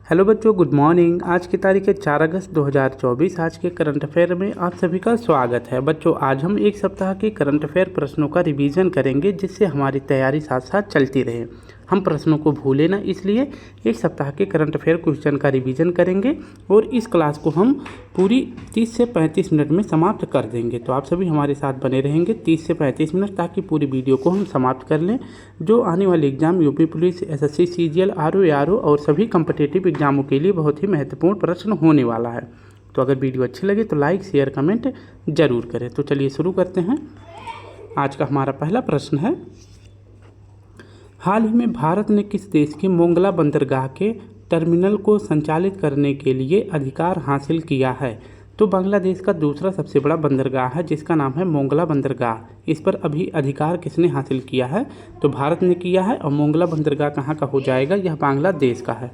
Hello बच्चों, good morning. आज की तारीख है 4 अगस्त 2024। आज के करंट अफेयर में आप सभी का स्वागत है। बच्चों, आज हम एक सप्ताह के करंट अफेयर प्रश्नों का रिवीजन करेंगे, जिससे हमारी तैयारी साथ साथ चलती रहे। हम प्रश्नों को भूलें ना, इसलिए एक सप्ताह के करंट अफेयर क्वेश्चन का रिवीजन करेंगे और इस क्लास को हम पूरी 30 से 35 मिनट में समाप्त कर देंगे। तो आप सभी हमारे साथ बने रहेंगे 30 से 35 मिनट, ताकि पूरी वीडियो को हम समाप्त कर लें। जो आने वाले exam UP police, SSC, CGL, RO और सभी कम्पिटिटिव एग्जामों के लिए बहुत ही महत्वपूर्ण प्रश्न होने वाला है। तो अगर वीडियो अच्छी लगे तो लाइक, शेयर, कमेंट जरूर करें। तो चलिए शुरू करते हैं। आज का हमारा पहला प्रश्न है, हाल ही में भारत ने किस देश के मोंगला बंदरगाह के टर्मिनल को संचालित करने के लिए अधिकार हासिल किया है? तो बांग्लादेश का दूसरा सबसे बड़ा बंदरगाह है, जिसका नाम है मोंगला बंदरगाह। इस पर अभी अधिकार किसने हासिल किया है? तो भारत ने किया है। और मोंगला बंदरगाह कहाँ का हो जाएगा? यह बांग्लादेश का है।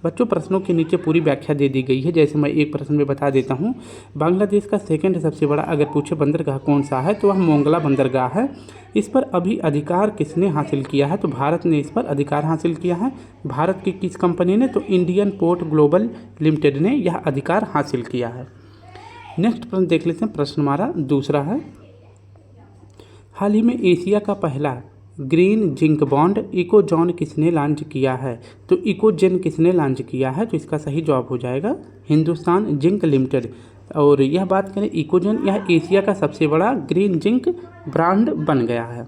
बच्चों, प्रश्नों के नीचे पूरी व्याख्या दे दी गई है। जैसे मैं एक प्रश्न में बता देता हूँ, बांग्लादेश का सेकंड सबसे बड़ा अगर पूछे बंदरगाह कौन सा है, तो वह मोंगला बंदरगाह है। इस पर अभी अधिकार किसने हासिल किया है? तो भारत ने इस पर अधिकार हासिल किया है। भारत की किस कंपनी ने? तो इंडियन पोर्ट ग्लोबल लिमिटेड ने यह अधिकार हासिल किया है। नेक्स्ट प्रश्न देख लेते हैं। प्रश्न हमारा दूसरा है, हाल ही में एशिया का पहला ग्रीन जिंक बॉन्ड इकोजॉन किसने लॉन्च किया है? तो इकोजेन किसने लॉन्च किया है? तो इसका सही जवाब हो जाएगा हिंदुस्तान जिंक लिमिटेड। और यह बात करें इकोजेन, यह एशिया का सबसे बड़ा ग्रीन जिंक ब्रांड बन गया है।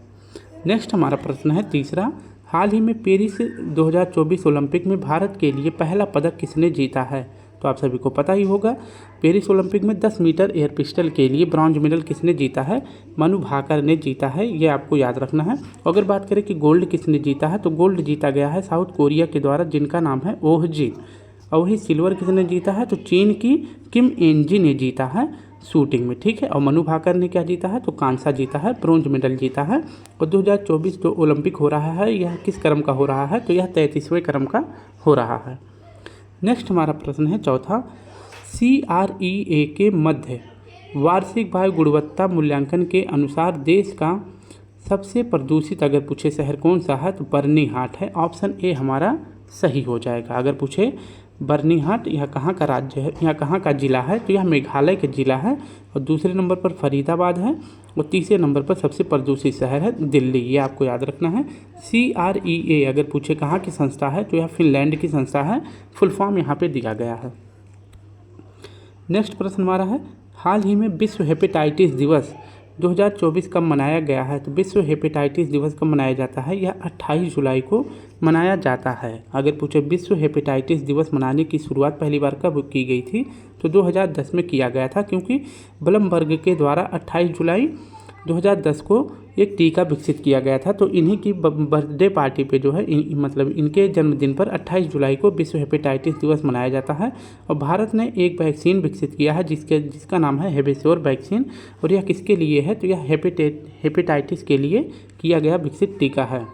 नेक्स्ट हमारा प्रश्न है तीसरा, हाल ही में पेरिस 2024 ओलंपिक में भारत के लिए पहला पदक किसने जीता है? तो आप सभी को पता ही होगा, पेरिस ओलंपिक में 10 मीटर एयर पिस्टल के लिए ब्रॉन्ज मेडल किसने जीता है? मनु भाकर ने जीता है। ये आपको याद रखना है। अगर बात करें कि गोल्ड किसने जीता है, तो गोल्ड जीता गया है साउथ कोरिया के द्वारा, जिनका नाम है ओह जी। और वही सिल्वर किसने जीता है? तो चीन की किम एनजी ने जीता है शूटिंग में, ठीक है। और मनु भाकर ने क्या जीता है? तो कांसा जीता है, ब्रोंज मेडल जीता है। और 2024 जो ओलंपिक हो रहा है, यह किस क्रम का हो रहा है? तो यह 33वें क्रम का हो रहा है। नेक्स्ट हमारा प्रश्न है चौथा, CREA के मध्य वार्षिक वायु गुणवत्ता मूल्यांकन के अनुसार देश का सबसे प्रदूषित अगर पूछे शहर कौन सा है? तो बर्नीहाट है। ऑप्शन ए हमारा सही हो जाएगा। अगर पूछे बर्नीहाट यह कहाँ का राज्य है, यह कहाँ का जिला है? तो यह मेघालय का जिला है। और दूसरे नंबर पर फरीदाबाद है। और तीसरे नंबर पर सबसे प्रदूषित शहर है दिल्ली। ये आपको याद रखना है। CREA अगर पूछे कहाँ की संस्था है, तो यह फिनलैंड की संस्था है। फुल फॉर्म यहाँ पे दिया गया है। नेक्स्ट प्रश्न हमारा है, हाल ही में विश्व हेपेटाइटिस दिवस 2024 कब मनाया गया है? तो विश्व हेपेटाइटिस दिवस कब मनाया जाता है? यह 28 जुलाई को मनाया जाता है। अगर पूछे विश्व हेपेटाइटिस दिवस मनाने की शुरुआत पहली बार कब की गई थी? तो 2010 में किया गया था, क्योंकि ब्लमबर्ग के द्वारा 28 जुलाई 2010 को एक टीका विकसित किया गया था। तो इन्हीं की बर्थडे पार्टी पे जो है मतलब इनके जन्मदिन पर 28 जुलाई को विश्व हेपेटाइटिस दिवस मनाया जाता है। और भारत ने एक वैक्सीन विकसित किया है जिसका नाम है हेबेश्योर वैक्सीन। और यह किसके लिए है? तो यह हेपेटाइटिस के लिए किया गया विकसित टीका है।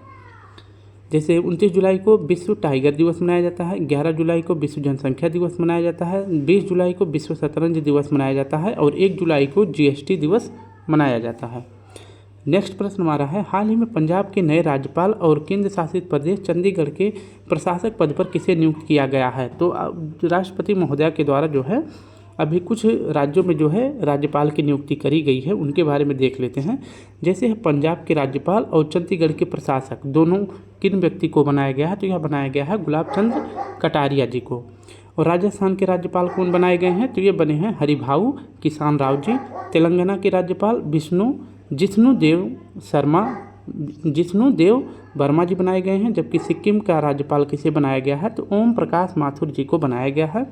जैसे 29 जुलाई को विश्व टाइगर दिवस मनाया जाता है, 11 जुलाई को विश्व जनसंख्या दिवस मनाया जाता है, 20 जुलाई को विश्व शतरंज दिवस मनाया जाता है और 1 जुलाई को GST दिवस मनाया जाता है। नेक्स्ट प्रश्न हमारा है, हाल ही में पंजाब के नए राज्यपाल और केंद्र शासित प्रदेश चंडीगढ़ के प्रशासक पद पर किसे नियुक्त किया गया है? तो राष्ट्रपति महोदया के द्वारा जो है अभी कुछ राज्यों में जो है राज्यपाल की नियुक्ति करी गई है, उनके बारे में देख लेते हैं। जैसे पंजाब के राज्यपाल और चंडीगढ़ के प्रशासक दोनों किन व्यक्ति को बनाया गया है? तो यह बनाया गया है गुलाब चंद कटारिया जी को। और राजस्थान के राज्यपाल कौन बनाए गए हैं? तो ये बने हैं हरिभाऊ किसान राव जी। तेलंगाना के राज्यपाल जिष्णुदेव वर्मा जी बनाए गए हैं। जबकि सिक्किम का राज्यपाल किसे बनाया गया है? तो ओम प्रकाश माथुर जी को बनाया गया है।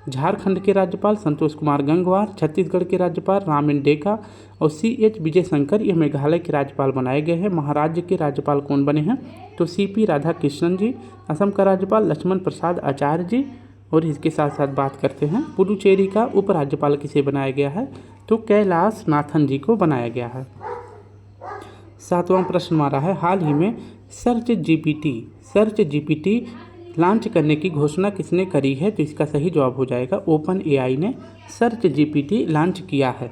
झारखंड के राज्यपाल संतोष कुमार गंगवार, छत्तीसगढ़ के राज्यपाल रामेन डेका और CH विजय शंकर ये मेघालय के राज्यपाल बनाए गए हैं। महाराष्ट्र के राज्यपाल कौन बने हैं? तो CP राधाकृष्णन जी। असम का राज्यपाल लक्ष्मण प्रसाद आचार्य जी। और इसके साथ साथ बात करते हैं पुडुचेरी का उपराज्यपाल किसे बनाया गया है? तो कैलाश नाथन जी को बनाया गया है। सातवां प्रश्न हमारा है, हाल ही में सर्च जीपीटी लॉन्च करने की घोषणा किसने करी है? तो इसका सही जवाब हो जाएगा OpenAI ने सर्च जीपीटी लॉन्च किया है।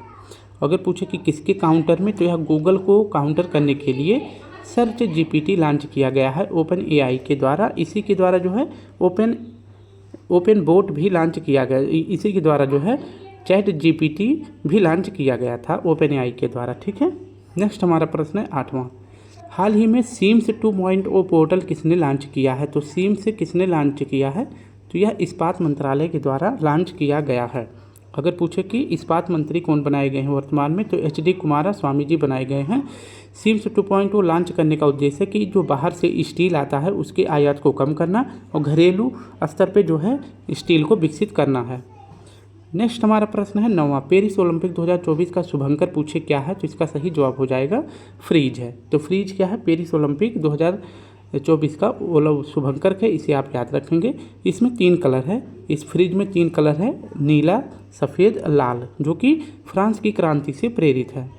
अगर पूछे कि किसके काउंटर में, तो यह गूगल को काउंटर करने के लिए सर्च जीपीटी लॉन्च किया गया है OpenAI के द्वारा। इसी के द्वारा जो है ओपन बोट भी लॉन्च किया गया, इसी के द्वारा जो है चैट जीपीटी भी लॉन्च किया गया था ओपन एआई के द्वारा। ठीक है, नेक्स्ट हमारा प्रश्न है 8वां। हाल ही में सीम्स 2.0 पोर्टल किसने लॉन्च किया है? तो सीम्स किसने लॉन्च किया है? तो यह इस्पात मंत्रालय के द्वारा लॉन्च किया गया है। अगर पूछे कि इस्पात मंत्री कौन बनाए गए हैं वर्तमान में, तो HD कुमारस्वामी जी बनाए गए हैं। सीम्स 2.0 लॉन्च करने का उद्देश्य है कि जो बाहर से स्टील आता है उसके आयात को कम करना और घरेलू स्तर पे जो है स्टील को विकसित करना है। नेक्स्ट हमारा प्रश्न है 9वां। पेरिस ओलंपिक 2024 का शुभंकर पूछे क्या है? तो इसका सही जवाब हो जाएगा फ्रीज है। तो फ्रीज क्या है? पेरिस ओलंपिक 2024 का शुभंकर है, इसे आप याद रखेंगे। इसमें 3 कलर है, इस फ्रिज में 3 कलर है, नीला, सफ़ेद, लाल, जो कि फ्रांस की क्रांति से प्रेरित है।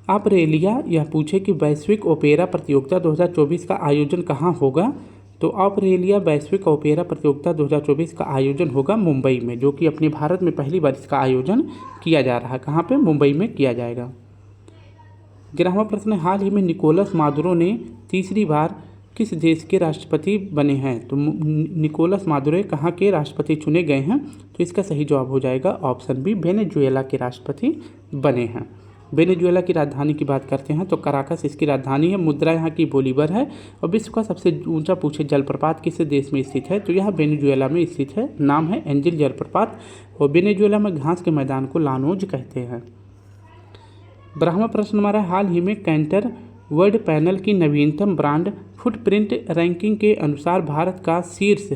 आप रेलिया यह पूछे कि वैश्विक ओपेरा प्रतियोगिता 2024 का आयोजन कहाँ होगा? तो ऑपरेलिया वैश्विक ओपेरा प्रतियोगिता 2024 का आयोजन होगा मुंबई में, जो कि अपने भारत में पहली बार इसका आयोजन किया जा रहा है। कहाँ पे? मुंबई में किया जाएगा। 11वां प्रश्न, हाल ही में निकोलस मादुरो ने तीसरी बार किस देश के राष्ट्रपति बने हैं? तो निकोलस मादुरो कहाँ के राष्ट्रपति चुने गए हैं? तो इसका सही जवाब हो जाएगा ऑप्शन बी, वेनेजुएला के राष्ट्रपति बने हैं। वेनेजुएला की राजधानी की बात करते हैं तो कराकस इसकी राजधानी है। मुद्रा यहाँ की बोलीवर है। और विश्व का सबसे ऊंचा पूछे जलप्रपात किस देश में स्थित है? तो यह वेनेजुएला में स्थित है, नाम है एंजिल जलप्रपात। और वेनेजुएला में घास के मैदान को लानोज कहते हैं। 12वां प्रश्न हमारा, हाल ही में कैंटर वर्ल्ड पैनल की नवीनतम ब्रांड फुटप्रिंट रैंकिंग के अनुसार भारत का शीर्ष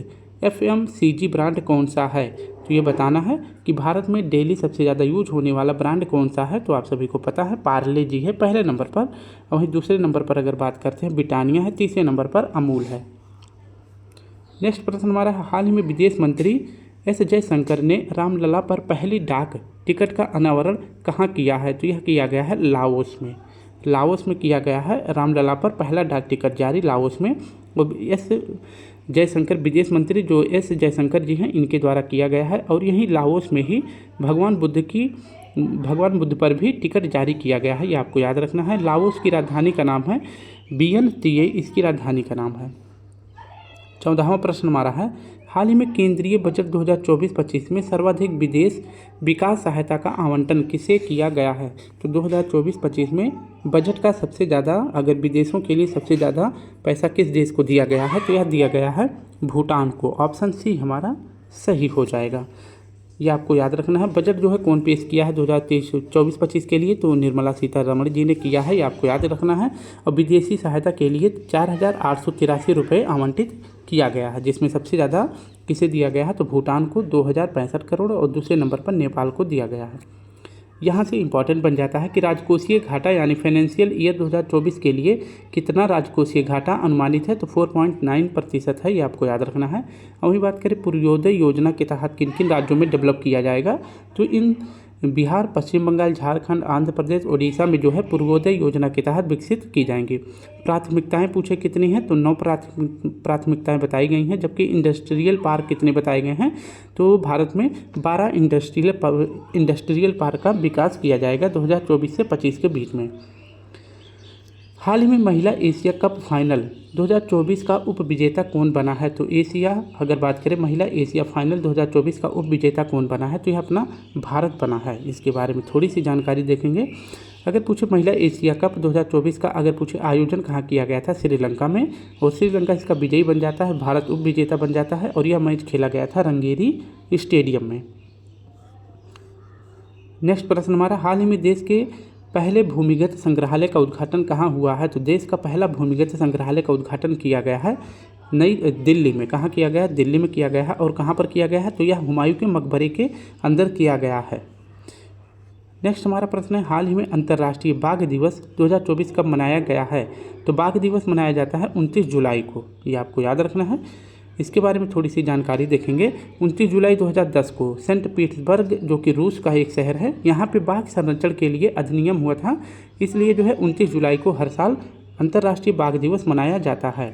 FMCG ब्रांड कौन सा है? तो ये बताना है कि भारत में डेली सबसे ज़्यादा यूज होने वाला ब्रांड कौन सा है? तो आप सभी को पता है पार्ले जी है पहले नंबर पर, और वहीं दूसरे नंबर पर अगर बात करते हैं ब्रिटानिया है, तीसरे नंबर पर अमूल है। नेक्स्ट प्रश्न हमारा, हाल ही में विदेश मंत्री S जयशंकर ने रामलला पर पहली डाक टिकट का अनावरण कहाँ किया है? तो यह किया गया है लाओस में। लाओस में किया गया है रामलला पर पहला डाक टिकट जारी लाओस में। और S जयशंकर विदेश मंत्री जो S जयशंकर जी हैं इनके द्वारा किया गया है। और यही लाओस में ही भगवान बुद्ध पर भी टिकट जारी किया गया है, ये आपको याद रखना है। लाओस की राजधानी का नाम है वियनतिए, इसकी राजधानी का नाम है। 14वां प्रश्न हमारा है, हाल ही में केंद्रीय बजट 2024-25 में सर्वाधिक विदेश विकास सहायता का आवंटन किसे किया गया है? तो 2024-25 में बजट का सबसे ज़्यादा, अगर विदेशों के लिए सबसे ज़्यादा पैसा किस देश को दिया गया है? तो यह दिया गया है भूटान को। ऑप्शन सी हमारा सही हो जाएगा, ये आपको याद रखना है। बजट जो है कौन पेश किया है 2024-25 के लिए? तो निर्मला सीतारमण जी ने किया है, ये आपको याद रखना है। और विदेशी सहायता के लिए 4,883 रुपये आवंटित किया गया है, जिसमें सबसे ज़्यादा किसे दिया गया है? तो भूटान को 2,065 करोड़ और दूसरे नंबर पर नेपाल को दिया गया है। यहाँ से इम्पॉर्टेंट बन जाता है कि राजकोषीय घाटा यानी फाइनेंशियल ईयर 2024 के लिए कितना राजकोषीय घाटा अनुमानित है? तो 4.9% है, ये आपको याद रखना है। और वही बात करें पूर्वोदय योजना के तहत किन किन राज्यों में डेवलप किया जाएगा? तो इन बिहार, पश्चिम बंगाल, झारखंड, आंध्र प्रदेश, ओडिशा में जो है पूर्वोदय योजना के तहत विकसित की जाएंगी। प्राथमिकताएं पूछे कितनी हैं? तो 9 प्राथमिकताएं बताई गई हैं। जबकि इंडस्ट्रियल पार्क कितने बताए गए हैं? तो भारत में 12 इंडस्ट्रियल पार्क का विकास किया जाएगा 2024 से 25 के बीच में। हाल ही में महिला एशिया कप फाइनल 2024 का उप विजेता कौन बना है? तो अगर बात करें महिला एशिया फाइनल 2024 का उप विजेता कौन बना है? तो यह अपना भारत बना है। इसके बारे में थोड़ी सी जानकारी देखेंगे। अगर पूछे महिला एशिया कप 2024 का अगर पूछे आयोजन कहाँ किया गया था? श्रीलंका में। और श्रीलंका इसका विजयी बन जाता है, भारत उप विजेता बन जाता है। और यह मैच खेला गया था रंगेरी स्टेडियम में। नेक्स्ट प्रश्न हमारा, हाल ही में देश के पहले भूमिगत संग्रहालय का उद्घाटन कहाँ हुआ है? तो देश का पहला भूमिगत संग्रहालय का उद्घाटन किया गया है नई दिल्ली में। कहाँ किया गया है? दिल्ली में किया गया है। और कहाँ पर किया गया है? तो यह हुमायूं के मकबरे के अंदर किया गया है। नेक्स्ट हमारा प्रश्न है, हाल ही में अंतर्राष्ट्रीय बाघ दिवस 2024 कब मनाया गया है? तो बाघ दिवस मनाया जाता है 29 जुलाई को, ये आपको याद रखना है। इसके बारे में थोड़ी सी जानकारी देखेंगे। 29 जुलाई 2010 को सेंट पीटर्सबर्ग, जो कि रूस का एक शहर है, यहाँ पे बाघ संरक्षण के लिए अधिनियम हुआ था। इसलिए जो है 29 जुलाई को हर साल अंतर्राष्ट्रीय बाघ दिवस मनाया जाता है।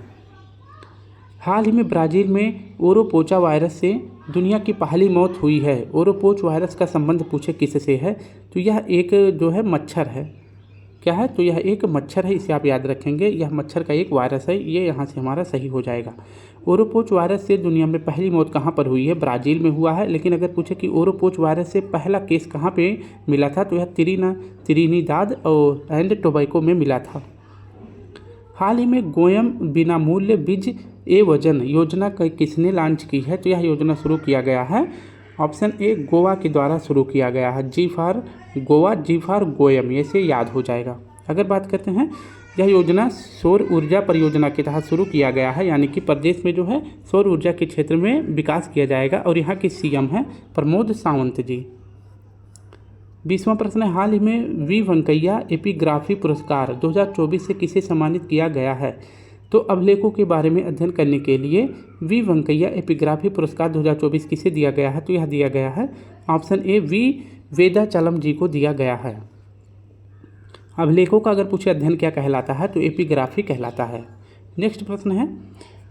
हाल ही में ब्राज़ील में ओरोपोचा वायरस से दुनिया की पहली मौत हुई है। ओरोपोच वायरस का संबंध पूछे किससे है? तो यह एक जो है मच्छर है। क्या है? तो यह एक मच्छर है, इसे आप याद रखेंगे। यह मच्छर का एक वायरस है, ये यहाँ से हमारा सही हो जाएगा। ओरोपोच वायरस से दुनिया में पहली मौत कहाँ पर हुई है? ब्राज़ील में हुआ है। लेकिन अगर पूछे कि ओरोपोच वायरस से पहला केस कहाँ पे मिला था, तो यह त्रिनिदाद और एंड टोबैगो में मिला था। हाल ही में गोयम बिना मूल्य बीज ए वजन योजना किसने लॉन्च की है? तो यह योजना शुरू किया गया है, ऑप्शन ए, गोवा के द्वारा शुरू किया गया है। जी फॉर गोवा, जी फॉर गोयम, ये से याद हो जाएगा। अगर बात करते हैं, यह योजना सौर ऊर्जा परियोजना के तहत शुरू किया गया है, यानी कि प्रदेश में जो है सौर ऊर्जा के क्षेत्र में विकास किया जाएगा। और यहाँ के सीएम हैं प्रमोद सावंत जी। 20वां प्रश्न है, हाल ही में वी वेंकैया एपिग्राफी पुरस्कार 2024 से किसे सम्मानित किया गया है? तो अभिलेखों के बारे में अध्ययन करने के लिए वी वेंकैया एपिग्राफी पुरस्कार 2024 किसे दिया गया है? तो यह दिया गया है, ऑप्शन ए, वी वेदाचलम जी को दिया गया है। अभिलेखों का अगर पूछे अध्ययन क्या कहलाता है, तो एपिग्राफी कहलाता है। नेक्स्ट प्रश्न है,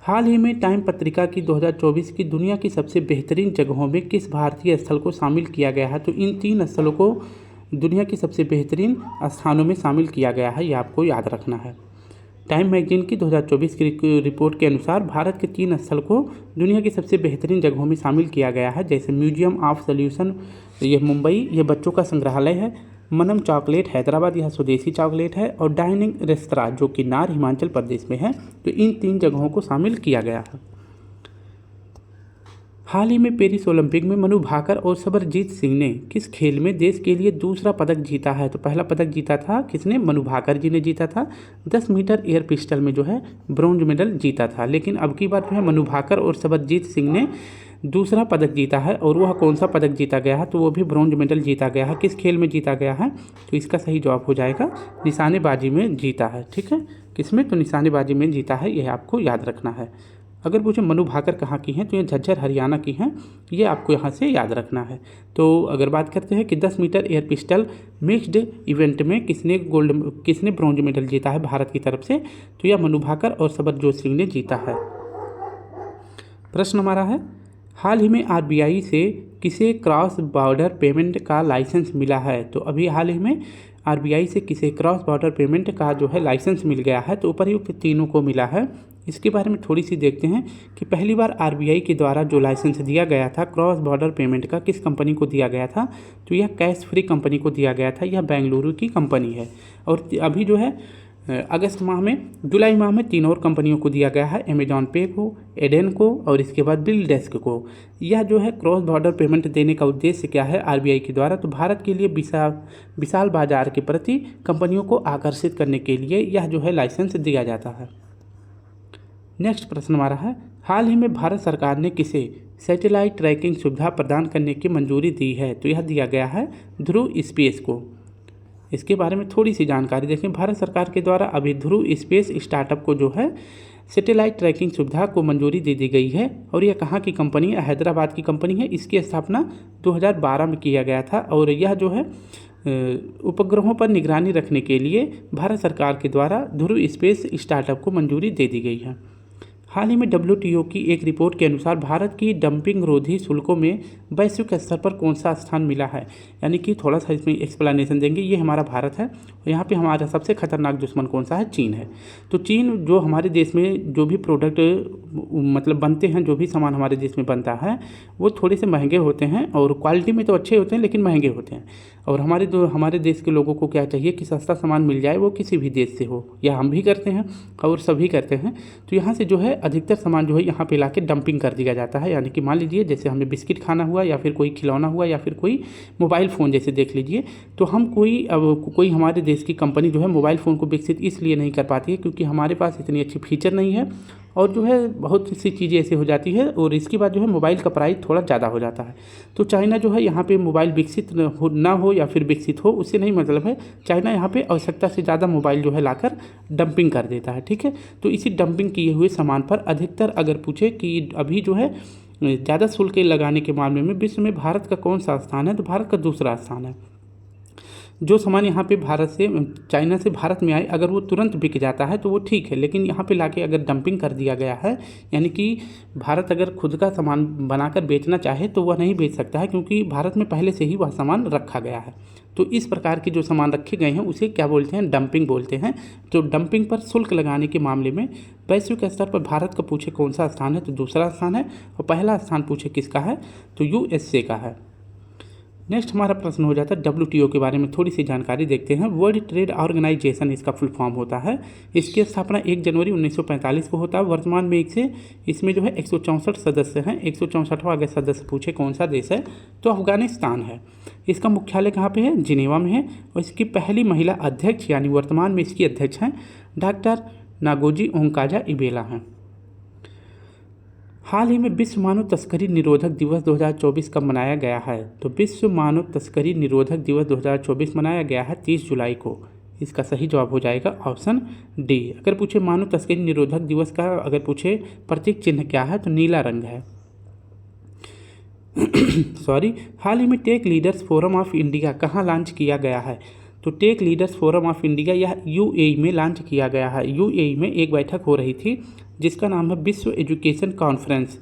हाल ही में टाइम पत्रिका की 2024 की दुनिया की सबसे बेहतरीन जगहों में किस भारतीय स्थल को शामिल किया गया है? तो इन 3 स्थलों को दुनिया की सबसे बेहतरीन स्थानों में शामिल किया गया है, ये आपको याद रखना है। टाइम मैगजीन की 2024 की रिपोर्ट के अनुसार भारत के 3 स्थल को दुनिया की सबसे बेहतरीन जगहों में शामिल किया गया है, जैसे म्यूजियम ऑफ सॉल्यूशन, ये मुंबई, ये बच्चों का संग्रहालय है। मनम चॉकलेट हैदराबाद, यह स्वदेशी चॉकलेट है। और डाइनिंग रेस्तरां जो किन्नार हिमाचल प्रदेश में है। तो इन 3 जगहों को शामिल किया गया है। हाल ही में पेरिस ओलंपिक में मनु भाकर और सरबजीत सिंह ने किस खेल में देश के लिए दूसरा पदक जीता है? तो पहला पदक जीता था किसने? मनु भाकर जी ने जीता था। 10 मीटर एयर पिस्टल में जो है ब्रॉन्ज मेडल जीता था। लेकिन अब की बार जो है मनु भाकर और सरबजीत सिंह ने दूसरा पदक जीता है। और वह कौन सा पदक जीता गया है? तो वो भी ब्रॉन्ज मेडल जीता गया है। किस खेल में जीता गया है? तो इसका सही जवाब हो जाएगा निशानेबाजी में जीता है। ठीक है, किसमें? तो निशानेबाजी में जीता है, यह आपको याद रखना है। अगर पूछे मनु भाकर कहाँ की हैं, तो ये झज्जर हरियाणा की हैं, ये आपको यहाँ से याद रखना है। तो अगर बात करते हैं कि 10 metre air pistol mixed event में किसने ब्रॉन्ज मेडल जीता है भारत की तरफ से? तो यह मनु भाकर और सरबजीत सिंह ने जीता है। प्रश्न हमारा है, हाल ही में आरबीआई से किसे क्रॉस बॉर्डर पेमेंट का लाइसेंस मिला है? तो अभी हाल ही में आरबीआई से किसे क्रॉस बॉर्डर पेमेंट का जो है लाइसेंस मिल गया है? तो उपर्युक्त तीनों को मिला है। इसके बारे में थोड़ी सी देखते हैं कि पहली बार आरबीआई के द्वारा जो लाइसेंस दिया गया था क्रॉस बॉर्डर पेमेंट का, किस कंपनी को दिया गया था? तो यह कैश फ्री कंपनी को दिया गया था। यह बेंगलुरु की कंपनी है। और अभी जो है जुलाई माह में 3 और कंपनियों को दिया गया है, अमेजॉन पे को, एडेन को और इसके बाद बिल डेस्क को। यह जो है क्रॉस बॉर्डर पेमेंट देने का उद्देश्य क्या है आरबीआई के द्वारा? तो भारत के लिए विशाल बाजार के प्रति कंपनियों को आकर्षित करने के लिए यह जो है लाइसेंस दिया जाता है। नेक्स्ट प्रश्न हमारा है, हाल ही में भारत सरकार ने किसे सैटेलाइट ट्रैकिंग सुविधा प्रदान करने की मंजूरी दी है? तो यह दिया गया है ध्रुव स्पेस को। इसके बारे में थोड़ी सी जानकारी देखें। भारत सरकार के द्वारा अभी ध्रुव स्पेस स्टार्टअप को जो है सैटेलाइट ट्रैकिंग सुविधा को मंजूरी दे दी गई है। और यह कहाँ की कंपनी है? हैदराबाद की कंपनी है। इसकी स्थापना 2012 में किया गया था। और यह जो है उपग्रहों पर निगरानी रखने के लिए भारत सरकार के द्वारा ध्रुव स्पेस स्टार्टअप को मंजूरी दे दी गई है। हाल ही में WTO की एक रिपोर्ट के अनुसार भारत की डंपिंग रोधी शुल्कों में वैश्विक स्तर पर कौन सा स्थान मिला है? यानी कि थोड़ा सा इसमें एक्सप्लेनेशन देंगे। ये हमारा भारत है और यहाँ पे हमारा सबसे खतरनाक दुश्मन कौन सा है? चीन है। तो चीन जो हमारे देश में जो भी प्रोडक्ट मतलब बनते हैं, जो भी सामान हमारे देश में बनता है वो थोड़े से महंगे होते हैं और क्वालिटी में तो अच्छे होते हैं लेकिन महंगे होते हैं। और हमारे देश के लोगों को क्या चाहिए कि सस्ता सामान मिल जाए, वो किसी भी देश से हो। या हम भी करते हैं और सभी करते हैं। तो यहाँ से जो है अधिकतर सामान जो है यहाँ पे लाके डंपिंग कर दिया जाता है। यानी कि मान लीजिए जैसे हमें बिस्किट खाना हुआ या फिर कोई खिलौना हुआ या फिर कोई मोबाइल फ़ोन जैसे देख लीजिए, तो हम कोई हमारे देश की कंपनी जो है मोबाइल फ़ोन को विकसित इसलिए नहीं कर पाती है क्योंकि हमारे पास इतनी अच्छी फीचर नहीं है और जो है बहुत सी चीज़ें ऐसे हो जाती है। और इसके बाद जो है मोबाइल का प्राइस थोड़ा ज़्यादा हो जाता है। तो चाइना जो है यहाँ पे मोबाइल विकसित ना हो या फिर विकसित हो, उससे नहीं मतलब है। चाइना यहाँ पे आवश्यकता से ज़्यादा मोबाइल जो है लाकर डंपिंग कर देता है। ठीक है, तो इसी डंपिंग किए हुए सामान पर अधिकतर अगर पूछे कि अभी जो है ज़्यादा शुल्क लगाने के मामले में विश्व में भारत का कौन सा स्थान है? तो भारत का दूसरा स्थान है। जो सामान यहाँ पे भारत से चाइना से भारत में आए अगर वो तुरंत बिक जाता है तो वो ठीक है, लेकिन यहाँ पे लाके अगर डंपिंग कर दिया गया है, यानी कि भारत अगर खुद का सामान बनाकर बेचना चाहे तो वह नहीं बेच सकता है, क्योंकि भारत में पहले से ही वह सामान रखा गया है। तो इस प्रकार के जो सामान रखे गए हैं उसे क्या बोलते हैं, डंपिंग बोलते हैं। तो डंपिंग पर शुल्क लगाने के मामले में वैश्विक स्तर पर भारत का पूछे कौन सा स्थान है, तो दूसरा स्थान है, और पहला स्थान पूछे किसका है, तो USA का है। नेक्स्ट हमारा प्रश्न हो जाता है WTO के बारे में थोड़ी सी जानकारी देखते हैं। वर्ल्ड ट्रेड ऑर्गेनाइजेशन इसका फुल फॉर्म होता है। इसकी स्थापना 1 जनवरी 1945 को होता है। वर्तमान में इसमें जो है 164 सदस्य हैं। 164वां अगर सदस्य पूछे कौन सा देश है, तो अफगानिस्तान है। इसका मुख्यालय कहाँ पे है, जिनेवा में है। और इसकी पहली महिला अध्यक्ष यानी वर्तमान में इसकी अध्यक्ष हैं डॉक्टर नागोजी ओंकाजा इबेला हैं। हाल ही में विश्व मानव तस्करी निरोधक दिवस 2024 कब मनाया गया है, तो विश्व मानव तस्करी निरोधक दिवस 2024 मनाया गया है 30 जुलाई को। इसका सही जवाब हो जाएगा ऑप्शन डी। अगर पूछे मानव तस्करी निरोधक दिवस का अगर पूछे प्रतीक चिन्ह क्या है, तो नीला रंग है। हाल ही में tech leaders forum of India कहाँ लॉन्च किया गया है, तो tech leaders forum of India यह UAE में लॉन्च किया गया है। UAE में एक बैठक हो रही थी जिसका नाम है विश्व एजुकेशन कॉन्फ्रेंस।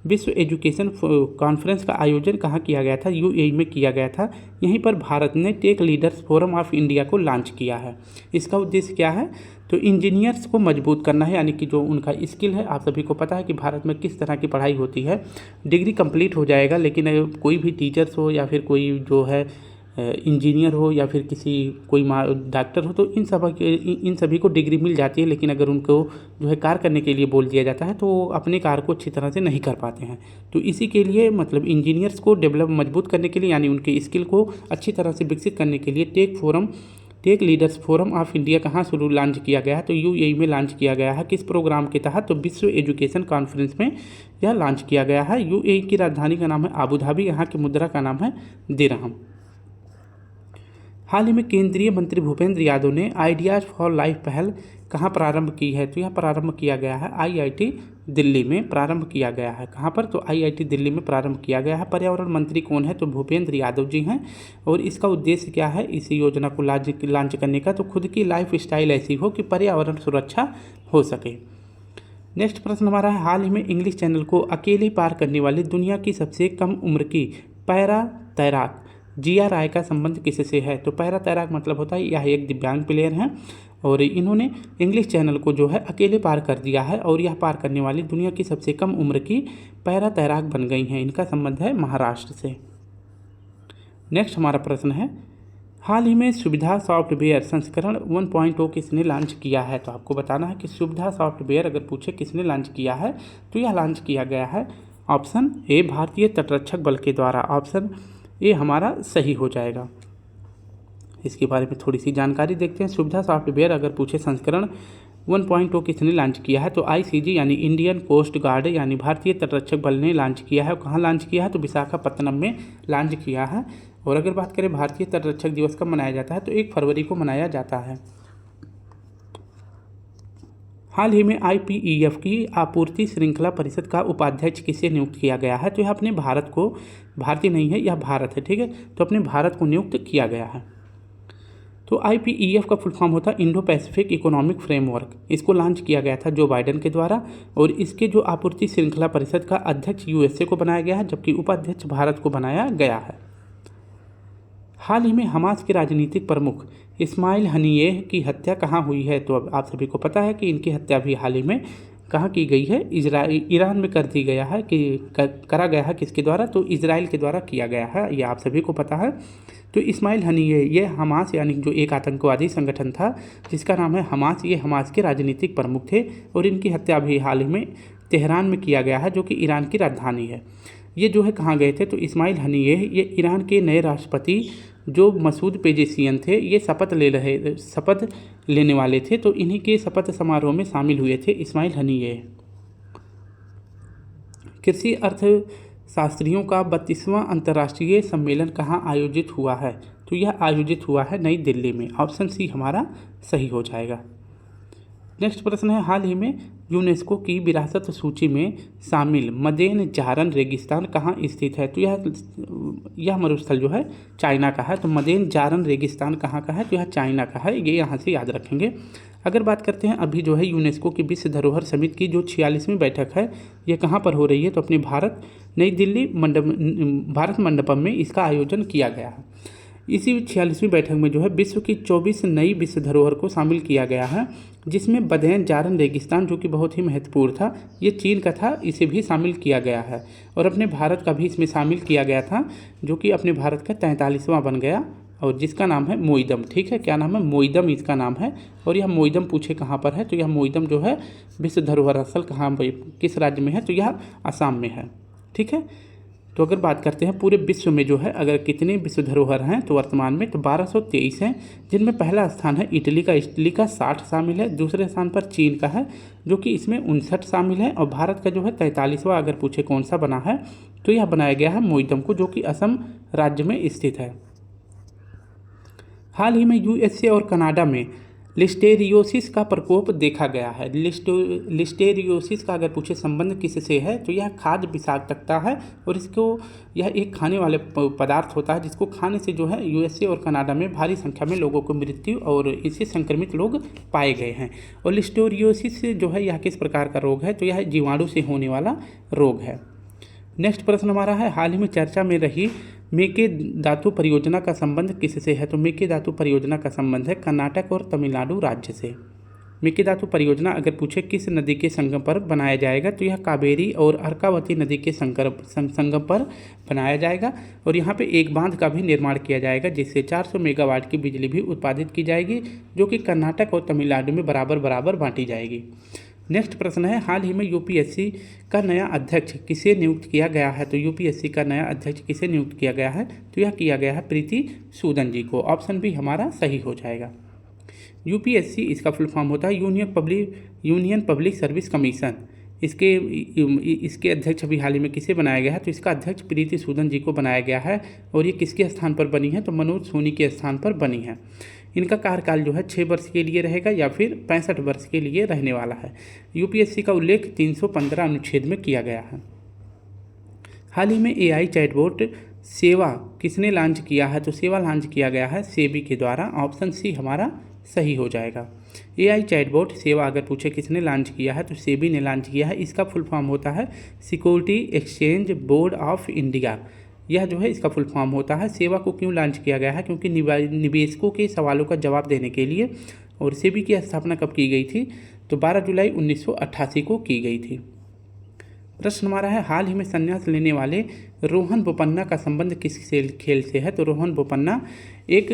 विश्व एजुकेशन कॉन्फ्रेंस का आयोजन कहाँ किया गया था, UAE में किया गया था। यहीं पर भारत ने tech leaders forum of India को लॉन्च किया है। इसका उद्देश्य क्या है, तो इंजीनियर्स को मजबूत करना है, यानी कि जो उनका स्किल है, आप सभी को पता है कि भारत में किस तरह की पढ़ाई होती है। डिग्री कंप्लीट हो जाएगा, लेकिन कोई भी टीचर्स हो या फिर कोई जो है इंजीनियर हो या फिर कोई डॉक्टर हो, तो इन सभी को डिग्री मिल जाती है, लेकिन अगर उनको जो है कार्य करने के लिए बोल दिया जाता है तो वो अपने कार्य को अच्छी तरह से नहीं कर पाते हैं। तो इसी के लिए मतलब इंजीनियर्स को मजबूत करने के लिए, यानी उनके स्किल को अच्छी तरह से विकसित करने के लिए tech leaders forum of India कहाँ शुरू लॉन्च किया गया है, तो UAE में लॉन्च किया गया है। किस प्रोग्राम के तहत, तो विश्व एजुकेशन कॉन्फ्रेंस में यह लॉन्च किया गया है। UAE की राजधानी का नाम है अबू धाबी, यहाँ की मुद्रा का नाम है दिरहम। हाल ही में केंद्रीय मंत्री भूपेंद्र यादव ने आइडियाज़ फॉर लाइफ पहल कहाँ प्रारंभ की है, तो यह प्रारंभ किया गया है IIT दिल्ली में प्रारंभ किया गया है। कहाँ पर, तो IIT दिल्ली में प्रारंभ किया गया है। पर्यावरण मंत्री कौन है, तो भूपेंद्र यादव जी हैं। और इसका उद्देश्य क्या है इस योजना को लॉन्च करने का, तो खुद की लाइफ स्टाइल ऐसी हो कि पर्यावरण सुरक्षा हो सके। नेक्स्ट प्रश्न हमारा है, हाल ही में इंग्लिश चैनल को अकेले पार करने वाली दुनिया की सबसे कम उम्र की पैरा तैराक जिया राय का संबंध किससे है, तो पैरा तैराक मतलब होता है यह एक दिव्यांग प्लेयर हैं और इन्होंने इंग्लिश चैनल को जो है अकेले पार कर दिया है और यह पार करने वाली दुनिया की सबसे कम उम्र की पैरा तैराक बन गई हैं। इनका संबंध है महाराष्ट्र से। नेक्स्ट हमारा प्रश्न है, हाल ही में सुविधा सॉफ्टवेयर संस्करण 1.0 किसने लॉन्च किया है, तो आपको बताना है कि सुविधा सॉफ्टवेयर अगर पूछे किसने लॉन्च किया है, तो यह लॉन्च किया गया है ऑप्शन ए भारतीय तटरक्षक बल के द्वारा। ऑप्शन ए हमारा सही हो जाएगा। इसके बारे में थोड़ी सी जानकारी देखते हैं। सुविधा सॉफ्टवेयर अगर पूछे संस्करण 1.0 किसने लॉन्च किया है, तो ICG यानी इंडियन कोस्ट गार्ड यानी भारतीय तटरक्षक बल ने लॉन्च किया है। कहाँ लॉन्च किया है, तो विशाखापत्तनम में लॉन्च किया है। और अगर बात करें भारतीय तटरक्षक दिवस कब मनाया जाता है, तो 1 फरवरी को मनाया जाता है। हाल ही में IPEF की आपूर्ति श्रृंखला परिषद का उपाध्यक्ष किसे नियुक्त किया गया है, तो यह अपने भारत को, भारतीय नहीं है यह भारत है, ठीक है, तो अपने भारत को नियुक्त किया गया है। तो IPEF का फुल फॉर्म होता है इंडो पैसिफिक इकोनॉमिक फ्रेमवर्क। इसको लॉन्च किया गया था जो बाइडेन के द्वारा और इसके जो आपूर्ति श्रृंखला परिषद का अध्यक्ष USA को बनाया गया है, जबकि उपाध्यक्ष भारत को बनाया गया है। हाल ही में हमास के राजनीतिक प्रमुख इस्माइल हनीयेह की हत्या कहाँ हुई है, तो अब आप सभी को पता है कि इनकी हत्या भी हाल ही में कहाँ की गई है, ईरान में कर दी गया है कि करा गया है किसके द्वारा, तो इजराइल के द्वारा किया गया है, ये आप सभी को पता है। तो इस्माइल हनीयेह ये हमास यानी जो एक आतंकवादी संगठन था जिसका नाम है हमास, ये हमास के राजनीतिक प्रमुख थे और इनकी हत्या भी हाल ही में तेहरान में किया गया है जो कि ईरान की राजधानी है। ये जो है कहाँ गए थे, तो इस्माइल हनीयेह ये ईरान के नए राष्ट्रपति जो मसूद पेजेशियन थे ये शपथ लेने वाले थे, तो इन्हीं के शपथ समारोह में शामिल हुए थे इस्माइल हनीयेह। कृषि अर्थशास्त्रियों का 32वां अंतर्राष्ट्रीय सम्मेलन कहाँ आयोजित हुआ है, तो यह आयोजित हुआ है नई दिल्ली में। ऑप्शन सी हमारा सही हो जाएगा। नेक्स्ट प्रश्न है, हाल ही में यूनेस्को की विरासत सूची में शामिल मदेन जारन रेगिस्तान कहाँ स्थित है? तो यह मरुस्थल जो है चाइना का है। तो मदेन जारन रेगिस्तान कहाँ का है? तो यह चाइना का है, ये यहाँ से याद रखेंगे। अगर बात करते हैं अभी जो है यूनेस्को की विश्व धरोहर समिति की जो 46वीं बैठक है, ये कहाँ पर हो रही है? तो अपने नई दिल्ली भारत मंडपम में इसका आयोजन किया गया है। इसी 46वीं बैठक में जो है विश्व की 24 नई विश्व धरोहर को शामिल किया गया है, जिसमें बदेन जारन रेगिस्तान जो कि बहुत ही महत्वपूर्ण था, ये चीन का था, इसे भी शामिल किया गया है। और अपने भारत का भी इसमें शामिल किया गया था, जो कि अपने भारत का 43वां बन गया, और जिसका नाम है मोइदम। ठीक है, क्या नाम है? मोइदम इसका नाम है। और यह मोइदम पूछे कहाँ पर है? तो यह मोइदम जो है विश्व धरोहर स्थल कहाँ, किस राज्य में है? तो यह असम में है। ठीक है, तो अगर बात करते हैं पूरे विश्व में जो है अगर कितने विश्व धरोहर हैं, तो वर्तमान में तो 1223 हैं, जिनमें पहला स्थान है इटली का 60 शामिल है। दूसरे स्थान पर चीन का है, जो कि इसमें 59 शामिल है। और भारत का जो है 43वां अगर पूछे कौन सा बना है, तो यह बनाया गया है मोइदम को, जो कि असम राज्य में स्थित है। हाल ही में यूएसए और कनाडा में लिस्टेरियोसिस का प्रकोप देखा गया है। लिस्टेरियोसिस का अगर पूछे संबंध किससे है, तो यह खाद्य विषाक्तता है, और यह एक खाने वाले पदार्थ होता है, जिसको खाने से जो है यूएसए और कनाडा में भारी संख्या में लोगों को मृत्यु और इससे संक्रमित लोग पाए गए हैं। और लिस्टेरियोसिस जो है यह किस प्रकार का रोग है? तो यह जीवाणु से होने वाला रोग है। नेक्स्ट प्रश्न हमारा है, हाल ही में चर्चा में रही मेकेदातु परियोजना का संबंध किससे है? तो मेकेदातु परियोजना का संबंध है कर्नाटक और तमिलनाडु राज्य से। मेकेदातु परियोजना अगर पूछे किस नदी के संगम पर बनाया जाएगा, तो यह कावेरी और अर्कावती नदी के संगम पर बनाया जाएगा। और यहाँ पे एक बांध का भी निर्माण किया जाएगा, जिससे 400 मेगावाट की बिजली भी उत्पादित की जाएगी, जो कि कर्नाटक और तमिलनाडु में बराबर बराबर बांटी जाएगी। नेक्स्ट प्रश्न है, हाल ही में यूपीएससी का नया अध्यक्ष किसे नियुक्त किया गया है? तो यूपीएससी का नया अध्यक्ष किसे नियुक्त किया गया है? तो यह किया गया है प्रीति सूदन जी को। ऑप्शन भी हमारा सही हो जाएगा। यूपीएससी इसका फुल फॉर्म होता है यूनियन पब्लिक सर्विस कमीशन। इसके अध्यक्ष अभी हाल ही में किसे बनाया गया है? तो इसका अध्यक्ष प्रीति सूदन जी को बनाया गया है। और ये किसके स्थान पर बनी है? तो मनोज सोनी के स्थान पर बनी है। इनका कार्यकाल जो है 6 वर्ष के लिए रहेगा या फिर 65 वर्ष के लिए रहने वाला है। यूपीएससी का उल्लेख 315 अनुच्छेद में किया गया है। हाल ही में एआई चैटबॉट सेवा किसने लॉन्च किया है? तो सेवा लॉन्च किया गया है सेबी के द्वारा। ऑप्शन सी हमारा सही हो जाएगा। एआई चैटबॉट सेवा अगर पूछे किसने लॉन्च किया है, तो सेबी ने लॉन्च किया है। इसका फुल फॉर्म होता है security exchange board of India. यह जो है इसका फुल फॉर्म होता है। सेवा को क्यों लॉन्च किया गया है? क्योंकि निवेशकों के सवालों का जवाब देने के लिए। और सेबी की स्थापना कब की गई थी? तो 12 जुलाई 1988 को की गई थी। प्रश्न हमारा है, हाल ही में संन्यास लेने वाले रोहन बोपन्ना का संबंध किस खेल से है? तो रोहन बोपन्ना एक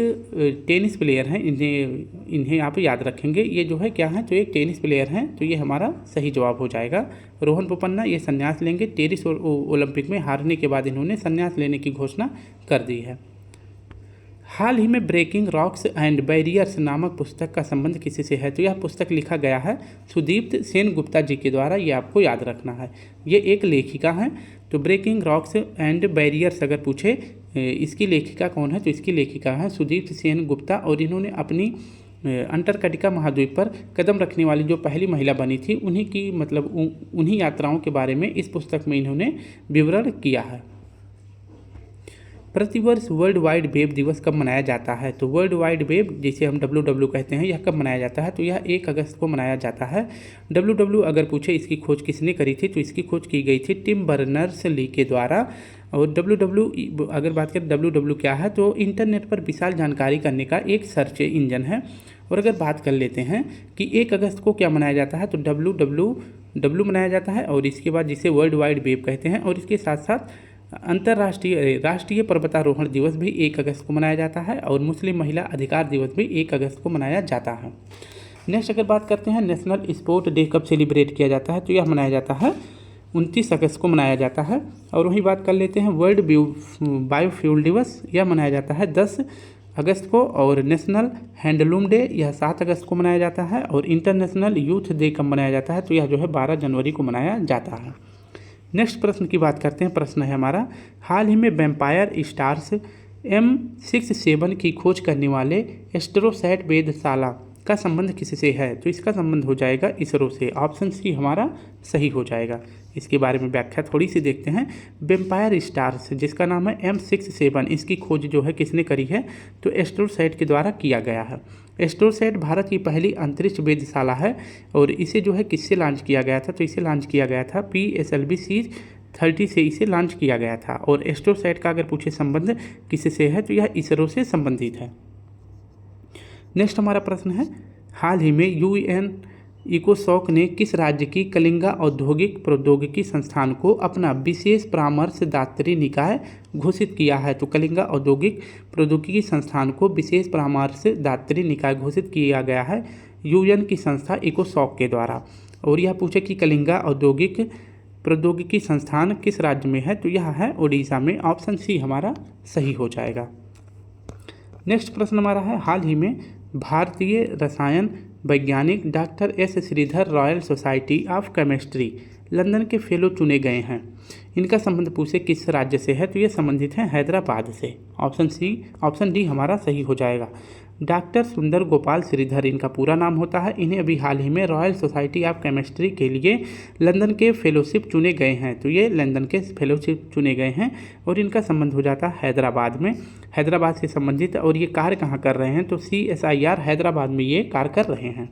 टेनिस प्लेयर हैं। इन्हें आप याद रखेंगे। ये जो है क्या है? तो एक टेनिस प्लेयर हैं। तो ये हमारा सही जवाब हो जाएगा। रोहन बोपन्ना ये संन्यास लेंगे। टेनिस ओलंपिक में हारने के बाद इन्होंने संन्यास लेने की घोषणा कर दी है। हाल ही में ब्रेकिंग रॉक्स एंड बैरियर्स नामक पुस्तक का संबंध किसी से है? तो यह पुस्तक लिखा गया है सुदीप्त सेनगुप्ता जी के द्वारा। ये आपको याद रखना है। ये एक लेखिका हैं। तो ब्रेकिंग रॉक्स एंड बैरियर्स अगर पूछे इसकी लेखिका कौन है? तो इसकी लेखिका है सुदीप्त सेनगुप्ता। और इन्होंने अपनी अंटार्कटिका महाद्वीप पर कदम रखने वाली जो पहली महिला बनी थी, उन्हीं यात्राओं के बारे में इस पुस्तक में इन्होंने विवरण किया है। प्रतिवर्ष वर्ल्ड वाइड वेब दिवस कब मनाया जाता है? तो वर्ल्ड वाइड वेब जिसे हम WW कहते हैं, यह कब मनाया जाता है? तो यह 1 अगस्त को मनाया जाता है। WW अगर पूछे इसकी खोज किसने करी थी? तो इसकी खोज की गई थी टिम बर्नर्स-ली के द्वारा। और WW अगर बात करें WW क्या है, तो इंटरनेट पर विशाल जानकारी करने का एक सर्च इंजन है। और अगर बात कर लेते हैं कि 1 अगस्त को क्या मनाया जाता है, तो WW मनाया जाता है। और इसके बाद जिसे वर्ल्ड वाइड वेब कहते हैं। और इसके साथ साथ राष्ट्रीय पर्वतारोहण दिवस भी 1 अगस्त को मनाया जाता है। और मुस्लिम महिला अधिकार दिवस भी 1 अगस्त को मनाया जाता है। नेक्स्ट अगर बात करते हैं नेशनल स्पोर्ट डे कब सेलिब्रेट किया जाता है, तो यह मनाया जाता है 29 अगस्त को मनाया जाता है। और वहीं बात कर लेते हैं वर्ल्ड बायोफ्यूल दिवस, यह मनाया जाता है 10 अगस्त को। और नेशनल हैंडलूम डे यह 7 अगस्त को मनाया जाता है। और इंटरनेशनल यूथ डे कब मनाया जाता है, तो यह जो है 12 जनवरी को मनाया जाता है। नेक्स्ट प्रश्न की बात करते हैं। प्रश्न है हमारा, हाल ही में वेम्पायर स्टार्स M67 की खोज करने वाले एस्ट्रोसैट वेधशाला का संबंध किससे है? तो इसका संबंध हो जाएगा इसरो से। ऑप्शन सी हमारा सही हो जाएगा। इसके बारे में व्याख्या थोड़ी सी देखते हैं। वेम्पायर स्टार्स जिसका नाम है M67, इसकी खोज जो है किसने करी है? तो एस्ट्रोसैट के द्वारा किया गया है। एस्ट्रोसैट भारत की पहली अंतरिक्ष वेधशाला है और इसे जो है किससे लॉन्च किया गया था? तो इसे लॉन्च किया गया था PSLV C-30 से इसे लॉन्च किया गया था। और एस्ट्रोसैट का अगर पूछे संबंध किससे है तो यह इसरो से संबंधित है। नेक्स्ट हमारा प्रश्न है, हाल ही में UN इकोसॉक ने किस राज्य की कलिंगा औद्योगिक प्रौद्योगिकी संस्थान को अपना विशेष परामर्शदात्री निकाय घोषित किया है? तो कलिंगा औद्योगिक प्रौद्योगिकी संस्थान को विशेष परामर्शदात्री निकाय घोषित किया गया है UN की संस्था इकोसॉक के द्वारा। और यह पूछे कि कलिंगा औद्योगिक प्रौद्योगिकी संस्थान किस राज्य में है? तो यह है उड़ीसा में। ऑप्शन सी हमारा सही हो जाएगा। नेक्स्ट प्रश्न हमारा है, हाल ही में भारतीय रसायन वैज्ञानिक doctor S Sridhar royal society of chemistry London के फेलो चुने गए हैं। इनका संबंध पूछे किस राज्य से है? तो ये संबंधित हैं हैदराबाद से। ऑप्शन डी हमारा सही हो जाएगा। डॉक्टर सुंदर गोपाल श्रीधर इनका पूरा नाम होता है। इन्हें अभी हाल ही में रॉयल सोसाइटी ऑफ केमिस्ट्री के लिए लंदन के फेलोशिप चुने गए हैं। तो ये लंदन के फेलोशिप चुने गए हैं और इनका संबंध हो जाता है हैदराबाद में, हैदराबाद से संबंधित। और ये कार्य कहाँ कर रहे हैं? तो CSIR हैदराबाद में ये कार्य कर रहे हैं।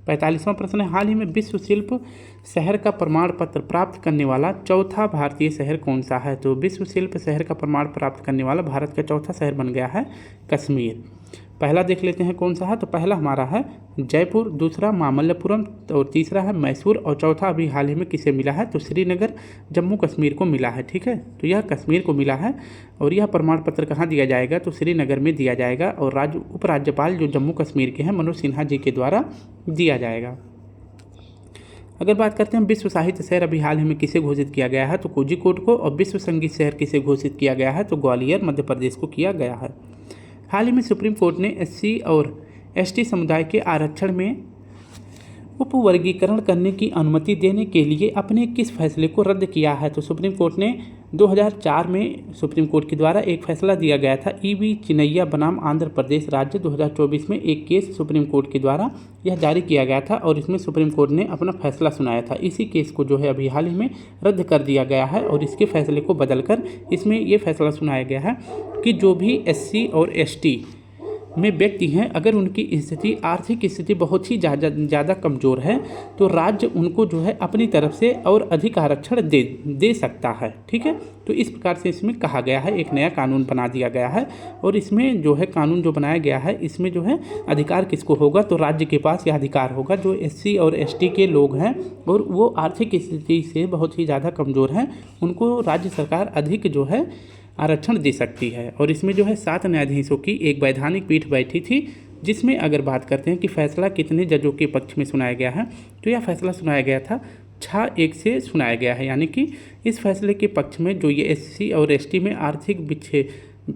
45वां प्रश्न है, हाल ही में विश्व शिल्प शहर का प्रमाण पत्र प्राप्त करने वाला चौथा भारतीय शहर कौन सा है? तो विश्व शिल्प शहर का प्रमाण प्राप्त करने वाला भारत का चौथा शहर बन गया है कश्मीर। पहला देख लेते हैं कौन सा है। तो पहला हमारा है जयपुर, दूसरा मामल्लपुरम और तीसरा है मैसूर और चौथा अभी हाल ही में किसे मिला है? तो श्रीनगर जम्मू कश्मीर को मिला है। ठीक है, तो यह कश्मीर को मिला है और यह प्रमाण पत्र कहाँ दिया जाएगा? तो श्रीनगर में दिया जाएगा और उपराज्यपाल जो जम्मू कश्मीर के हैं मनोज सिन्हा जी के द्वारा दिया जाएगा। अगर बात करते हैं विश्व साहित्य शहर अभी हाल ही में किसे घोषित किया गया है? तो कोझिकोड को। और विश्व संगीत शहर किसे घोषित किया गया है? तो ग्वालियर मध्य प्रदेश को किया गया है। हाल ही में सुप्रीम कोर्ट ने SC और ST समुदाय के आरक्षण में उपवर्गीकरण करने की अनुमति देने के लिए अपने किस फैसले को रद्द किया है? तो सुप्रीम कोर्ट ने 2004 में सुप्रीम कोर्ट के द्वारा एक फैसला दिया गया था EV चिन्नैया बनाम आंध्र प्रदेश राज्य 2024 में एक केस सुप्रीम कोर्ट के द्वारा यह जारी किया गया था और इसमें सुप्रीम कोर्ट ने अपना फैसला सुनाया था। इसी केस को जो है अभी हाल ही में रद्द कर दिया गया है और इसके फैसले को बदलकर इसमें ये फैसला सुनाया गया है कि जो भी SC और ST में व्यक्ति हैं, अगर उनकी स्थिति आर्थिक स्थिति बहुत ही ज़्यादा कमज़ोर है तो राज्य उनको जो है अपनी तरफ से और अधिक आरक्षण दे सकता है। ठीक है, तो इस प्रकार से इसमें कहा गया है, एक नया कानून बना दिया गया है और इसमें जो है कानून जो बनाया गया है इसमें जो है अधिकार किसको होगा? तो राज्य के पास यह अधिकार होगा जो SC और ST के लोग हैं और वो आर्थिक स्थिति से बहुत ही ज़्यादा कमज़ोर हैं, उनको राज्य सरकार अधिक जो है आरक्षण दे सकती है। और इसमें जो है 7 न्यायाधीशों की एक वैधानिक पीठ बैठी थी, जिसमें अगर बात करते हैं कि फैसला कितने जजों के पक्ष में सुनाया गया है तो यह फैसला सुनाया गया था 6-1 से सुनाया गया है। यानी कि इस फैसले के पक्ष में जो ये SC और ST में आर्थिक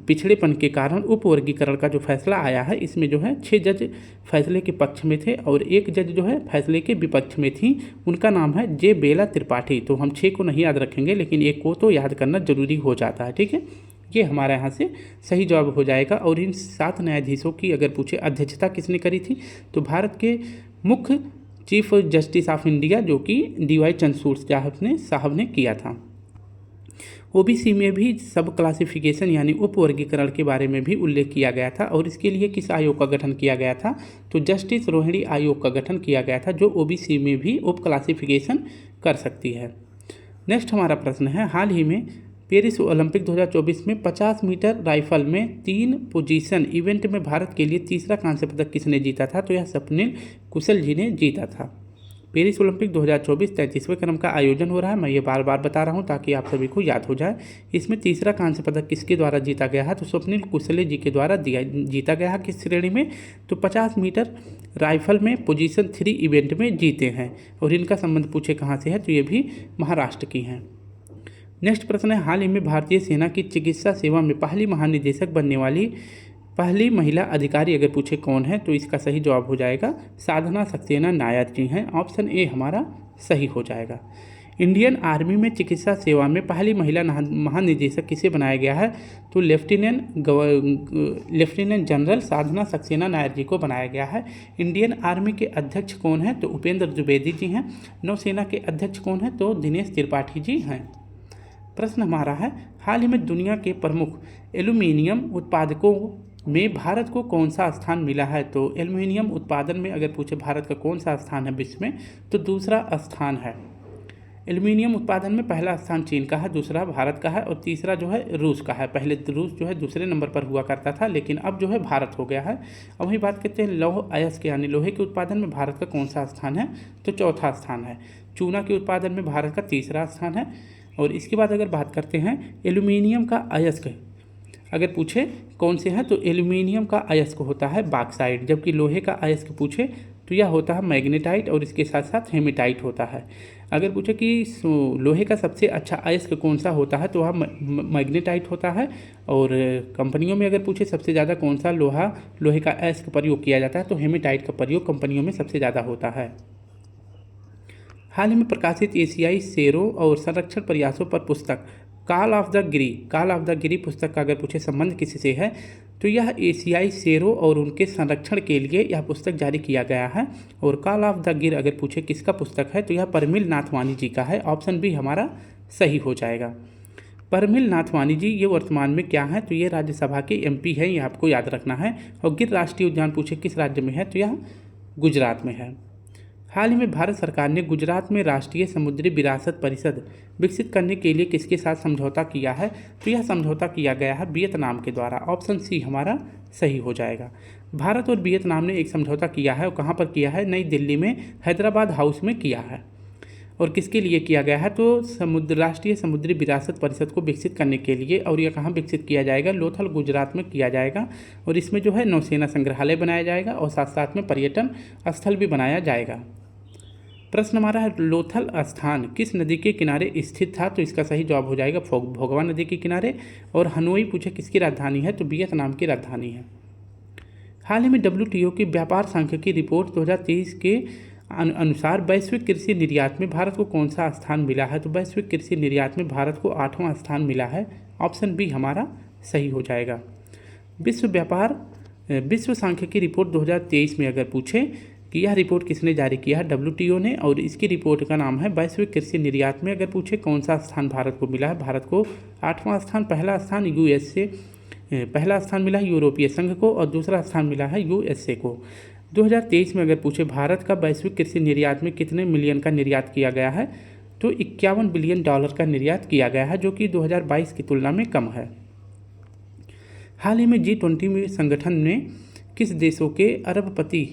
पिछड़ेपन के कारण उपवर्गीकरण का जो फैसला आया है इसमें जो है 6 जज फैसले के पक्ष में थे और 1 जज जो है फैसले के विपक्ष में थी। उनका नाम है J बेला त्रिपाठी। तो हम 6 को नहीं याद रखेंगे लेकिन 1 को तो याद करना जरूरी हो जाता है। ठीक है, ये हमारे यहाँ से सही जवाब हो जाएगा। और इन 7 न्यायाधीशों की अगर पूछे अध्यक्षता किसने करी थी तो भारत के मुख्य चीफ जस्टिस ऑफ इंडिया जो कि DY चंद्रचूड़ साहब ने किया था। OBC में भी सब क्लासिफिकेशन यानी उपवर्गीकरण के बारे में भी उल्लेख किया गया था और इसके लिए किस आयोग का गठन किया गया था? तो जस्टिस रोहिणी आयोग का गठन किया गया था जो OBC में भी उप क्लासिफिकेशन कर सकती है। नेक्स्ट हमारा प्रश्न है, हाल ही में पेरिस ओलंपिक 2024 में 50 मीटर राइफल में 3 पोजीशन इवेंट में भारत के लिए तीसरा कांस्य पदक किसने जीता था? तो यह स्वप्निल कुशल जी ने जीता था। पेरिस ओलंपिक 2024 33वें क्रम का आयोजन हो रहा है। मैं ये बार बार बता रहा हूँ ताकि आप सभी को याद हो जाए। इसमें तीसरा कांस्य पदक किसके द्वारा जीता गया है? तो स्वप्निल कुशल जी के द्वारा जीता गया है। किस श्रेणी में? तो 50 मीटर राइफल में पोजीशन 3 इवेंट में जीते हैं और इनका संबंध पूछे कहाँ से है? तो ये भी महाराष्ट्र की हैं। नेक्स्ट प्रश्न है, हाल ही में भारतीय सेना की चिकित्सा सेवा में पहली महानिदेशक बनने वाली पहली महिला अधिकारी अगर पूछे कौन है? तो इसका सही जवाब हो जाएगा साधना सक्सेना नायर जी हैं। ऑप्शन ए हमारा सही हो जाएगा। इंडियन आर्मी में चिकित्सा सेवा में पहली महिला महानिदेशक किसे बनाया गया है? तो लेफ्टिनेंट जनरल साधना सक्सेना नायर जी को बनाया गया है। इंडियन आर्मी के अध्यक्ष कौन हैं? तो उपेंद्र द्विवेदी जी हैं। नौसेना के अध्यक्ष कौन हैं? तो दिनेश त्रिपाठी जी हैं। प्रश्न हमारा है, हाल ही में दुनिया के प्रमुख एल्यूमीनियम उत्पादकों में भारत को कौन सा स्थान मिला है? तो एल्यूमीनियम उत्पादन में अगर पूछे भारत का कौन सा स्थान है विश्व में, तो दूसरा स्थान है। एल्यूमीनियम उत्पादन में पहला स्थान चीन का है, दूसरा भारत का है और तीसरा जो है रूस का है। पहले रूस जो है दूसरे नंबर पर हुआ करता था, लेकिन अब जो है भारत हो गया है। अब वही बात करते हैं लौह अयस्क यानी लोहे के उत्पादन में भारत का कौन सा स्थान है? तो चौथा स्थान है। चूना के उत्पादन में भारत का तीसरा स्थान है। और इसके बाद अगर बात करते हैं एल्यूमीनियम का अयस्क अगर पूछे कौन से हैं, तो एल्यूमीनियम का अयस्क होता है बॉक्साइट, जबकि लोहे का अयस्क पूछे तो यह होता है मैग्नेटाइट और इसके साथ साथ हेमेटाइट होता है। अगर पूछे कि लोहे का सबसे अच्छा अयस्क कौन सा होता है, तो वह मैग्नेटाइट होता है। और कंपनियों में अगर पूछे सबसे ज़्यादा कौन सा लोहे का अयस्क प्रयोग किया जाता है, तो हेमेटाइट का प्रयोग कंपनियों में सबसे ज़्यादा होता है। हाल ही में प्रकाशित एशियाई शेरों और संरक्षण प्रयासों पर पुस्तक कॉल ऑफ द गिरी पुस्तक का अगर पूछे संबंध किससे है, तो यह एशियाई शेरों और उनके संरक्षण के लिए यह पुस्तक जारी किया गया है। और कॉल ऑफ द गिर अगर पूछे किसका पुस्तक है, तो यह परमिल नाथवानी जी का है। ऑप्शन बी हमारा सही हो जाएगा। परमिल नाथवानी जी ये वर्तमान में क्या है, तो ये राज्यसभा के एमपी हैं, ये आपको याद रखना है। और गिर राष्ट्रीय उद्यान पूछे किस राज्य में है, तो यह गुजरात में है। हाल ही में भारत सरकार ने गुजरात में राष्ट्रीय समुद्री विरासत परिषद विकसित करने के लिए किसके साथ समझौता किया है, तो यह समझौता किया गया है वियतनाम के द्वारा। ऑप्शन सी हमारा सही हो जाएगा। भारत और वियतनाम ने एक समझौता किया है, और कहाँ पर किया है? नई दिल्ली में हैदराबाद हाउस में किया है। और किसके लिए किया गया है? तो राष्ट्रीय समुद्री विरासत परिषद को विकसित करने के लिए। और यह कहाँ विकसित किया जाएगा? लोथल गुजरात में किया जाएगा। और इसमें जो है नौसेना संग्रहालय बनाया जाएगा और साथ साथ में पर्यटन स्थल भी बनाया जाएगा। प्रश्न हमारा है, लोथल स्थान किस नदी के किनारे स्थित था? तो इसका सही जवाब हो जाएगा भोगवा नदी के किनारे। और हनोई पूछे किसकी राजधानी है, तो वियतनाम की राजधानी है। हाल ही में WTO की व्यापार सांख्यिकी रिपोर्ट 2023 के अनुसार वैश्विक कृषि निर्यात में भारत को कौन सा स्थान मिला है? तो वैश्विक कृषि निर्यात में भारत को 8वां स्थान मिला है। ऑप्शन बी हमारा सही हो जाएगा। विश्व सांख्यिकी रिपोर्ट 2023 में अगर पूछे कि यह रिपोर्ट किसने जारी किया है? WTO ने। और इसकी रिपोर्ट का नाम है वैश्विक कृषि निर्यात में अगर पूछे कौन सा स्थान भारत को मिला है, भारत को 8वां स्थान। पहला स्थान मिला है यूरोपीय संघ को और दूसरा स्थान मिला है USA को। 2023 में अगर पूछे भारत का वैश्विक कृषि निर्यात में कितने मिलियन का निर्यात किया गया है, तो $51 बिलियन का निर्यात किया गया है, जो कि 2022 की तुलना में कम है। हाल ही में G20 में संगठन ने किस देशों के अरबपति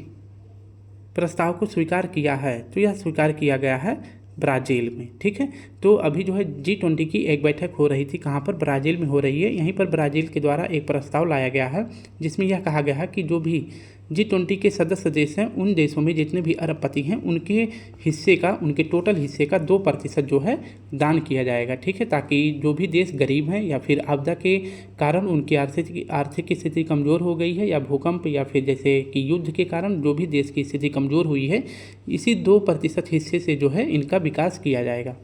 प्रस्ताव को स्वीकार किया है? तो यह स्वीकार किया गया है ब्राज़ील में। ठीक है, तो अभी जो है G20 की एक बैठक हो रही थी, कहाँ पर? ब्राज़ील में हो रही है। यहीं पर ब्राज़ील के द्वारा एक प्रस्ताव लाया गया है, जिसमें यह कहा गया है कि जो भी G20 के सदस्य देश हैं, उन देशों में जितने भी अरबपति हैं, उनके टोटल हिस्से का 2% जो है दान किया जाएगा। ठीक है, ताकि जो भी देश गरीब हैं या फिर आपदा के कारण उनकी आर्थिक स्थिति कमज़ोर हो गई है, या भूकंप या फिर जैसे कि युद्ध के कारण जो भी देश की स्थिति कमज़ोर हुई है, इसी 2% हिस्से से जो है इनका विकास किया जाएगा।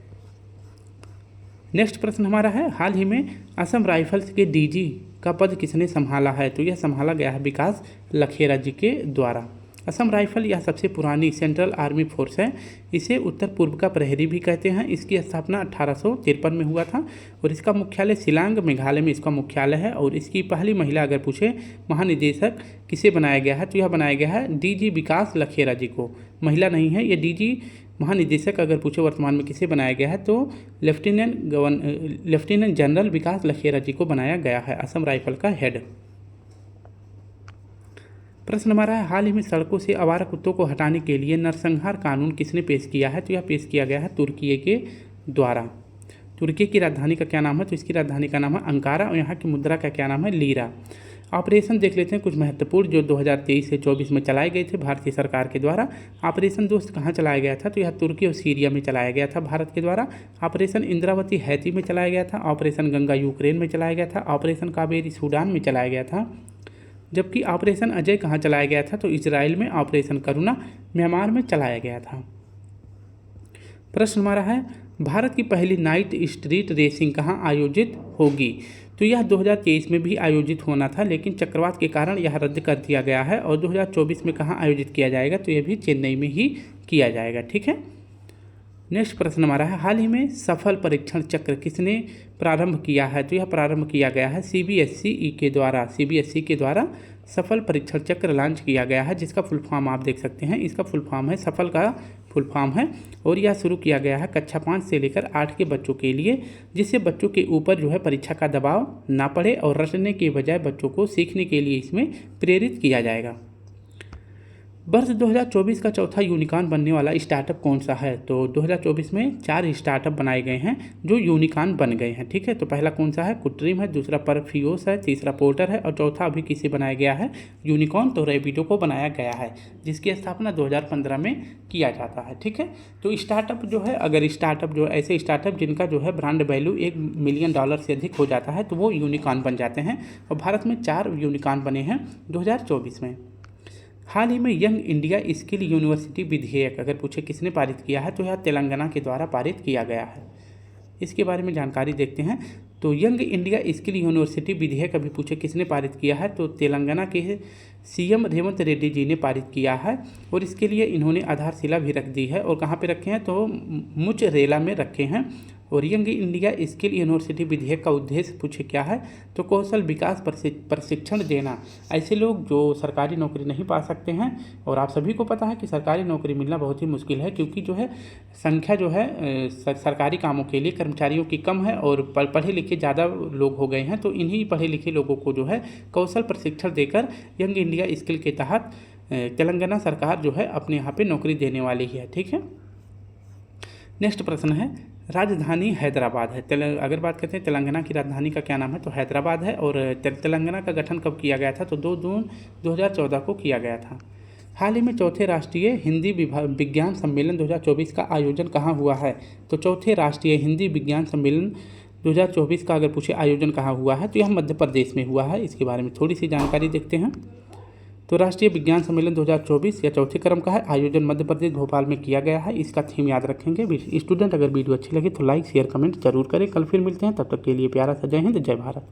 नेक्स्ट प्रश्न हमारा है, हाल ही में असम राइफल्स के DG का पद किसने संभाला है? तो यह संभाला गया है विकास लखेरा जी के द्वारा। असम राइफल यह सबसे पुरानी सेंट्रल आर्मी फोर्स है। इसे उत्तर पूर्व का प्रहरी भी कहते हैं। इसकी स्थापना 1853 में हुआ था और इसका मुख्यालय शिलांग मेघालय में इसका मुख्यालय है। और इसकी पहली महिला अगर पूछे महानिदेशक किसे बनाया गया है, तो यह बनाया गया है DG विकास लखेरा जी को। महिला नहीं है, ये DG महानिदेशक अगर पूछे वर्तमान में किसे बनाया गया है, तो लेफ्टिनेंट जनरल विकास लखेरा जी को बनाया गया है असम राइफल का हेड। प्रश्न हमारा है, हाल ही में सड़कों से आवारा कुत्तों को हटाने के लिए नरसंहार कानून किसने पेश किया है? तो यह पेश किया गया है तुर्की के द्वारा। तुर्की की राजधानी का क्या नाम है? तो इसकी राजधानी का नाम है अंकारा और यहाँ की मुद्रा का क्या नाम है? लीरा। ऑपरेशन देख लेते हैं कुछ महत्वपूर्ण जो 2023 से 24 में चलाए गए थे भारतीय सरकार के द्वारा। ऑपरेशन दोस्त कहाँ चलाया गया था? तो यह तुर्की और सीरिया में चलाया गया था भारत के द्वारा। ऑपरेशन इंद्रावती हैती में चलाया गया था। ऑपरेशन गंगा यूक्रेन में चलाया गया था। ऑपरेशन कावेरी सूडान में चलाया गया था। जबकि ऑपरेशन अजय कहाँ चलाया गया था? तो इजराइल में। ऑपरेशन करुणा म्यांमार में चलाया गया था। प्रश्न हमारा है, भारत की पहली नाइट स्ट्रीट रेसिंग कहाँ आयोजित होगी? तो यह 2023 में भी आयोजित होना था, लेकिन चक्रवात के कारण यह रद्द कर दिया गया है। और 2024 में कहाँ आयोजित किया जाएगा? तो यह भी चेन्नई में ही किया जाएगा। ठीक है। नेक्स्ट प्रश्न हमारा है, हाल ही में सफल परीक्षण चक्र किसने प्रारंभ किया है? तो यह प्रारंभ किया गया है सीबीएसई के द्वारा सफल परीक्षण चक्र लॉन्च किया गया है, जिसका फुल फॉर्म आप देख सकते हैं। इसका फुल फॉर्म है, सफल का फुल फॉर्म है, और यह शुरू किया गया है कक्षा 5 से लेकर 8 के बच्चों के लिए, जिससे बच्चों के ऊपर जो है परीक्षा का दबाव ना पड़े और रटने के बजाय बच्चों को सीखने के लिए इसमें प्रेरित किया जाएगा। वर्ष 2024 का चौथा यूनिकॉर्न बनने वाला स्टार्टअप कौन सा है? तो 2024 में 4 स्टार्टअप बनाए गए हैं जो यूनिकॉर्न बन गए हैं। ठीक है। तो पहला कौन सा है? कुट्रीम है, दूसरा परफ्यूस है, तीसरा पोर्टर है, और चौथा अभी किसे बनाया गया है? यूनिकॉर्न। तो रैपिडो को बनाया गया है, जिसकी स्थापना 2015 में किया जाता है। ठीक है। तो स्टार्टअप जो है, अगर स्टार्टअप जो ऐसे स्टार्टअप जिनका जो है ब्रांड वैल्यू $1 मिलियन से अधिक हो जाता है, तो वो यूनिकॉर्न बन जाते हैं। और भारत में 4 यूनिकॉर्न बने हैं 2024 में। हाल ही में यंग इंडिया स्किल यूनिवर्सिटी विधेयक अगर पूछे किसने पारित किया है, तो यह तेलंगाना के द्वारा पारित किया गया है। इसके बारे में जानकारी देखते हैं। तो यंग इंडिया स्किल यूनिवर्सिटी विधेयक अभी पूछे किसने पारित किया है, तो तेलंगाना के सीएम रेवंत रेड्डी जी ने पारित किया है, और इसके लिए इन्होंने आधारशिला भी रख दी है। और कहाँ पे रखे हैं? तो मुचरेला में रखे हैं। और यंग इंडिया स्किल यूनिवर्सिटी विधेयक का उद्देश्य पूछे क्या है, तो कौशल विकास प्रशिक्षण देना ऐसे लोग जो सरकारी नौकरी नहीं पा सकते हैं। और आप सभी को पता है कि सरकारी नौकरी मिलना बहुत ही मुश्किल है, क्योंकि जो है संख्या जो है सरकारी कामों के लिए कर्मचारियों की कम है और पढ़े लिखे ज़्यादा लोग हो गए हैं। तो इन्हीं पढ़े लिखे लोगों को जो है कौशल प्रशिक्षण देकर यंग इंडिया स्किल के तहत तेलंगाना सरकार जो है अपने यहाँ पे नौकरी देने वाली है। ठीक है। नेक्स्ट प्रश्न है, राजधानी हैदराबाद है। अगर बात करते हैं तेलंगाना की राजधानी का क्या नाम है, तो हैदराबाद है। और तेलंगाना का गठन कब किया गया था? तो 2 जून 2014 को किया गया था। हाल ही में चौथे राष्ट्रीय हिंदी विज्ञान सम्मेलन 2024 का आयोजन कहाँ हुआ है? तो चौथे राष्ट्रीय हिंदी विज्ञान सम्मेलन 2024 का अगर पूछे आयोजन कहाँ हुआ है, तो यह मध्य प्रदेश में हुआ है। इसके बारे में थोड़ी सी जानकारी देखते हैं। तो राष्ट्रीय विज्ञान सम्मेलन 2024 या चौथे क्रम का है, आयोजन मध्य प्रदेश भोपाल में किया गया है। इसका थीम याद रखेंगे। स्टूडेंट अगर वीडियो अच्छी लगे तो लाइक शेयर कमेंट जरूर करें। कल फिर मिलते हैं, तब तक के लिए प्यारा सा जय हिंद, जय भारत।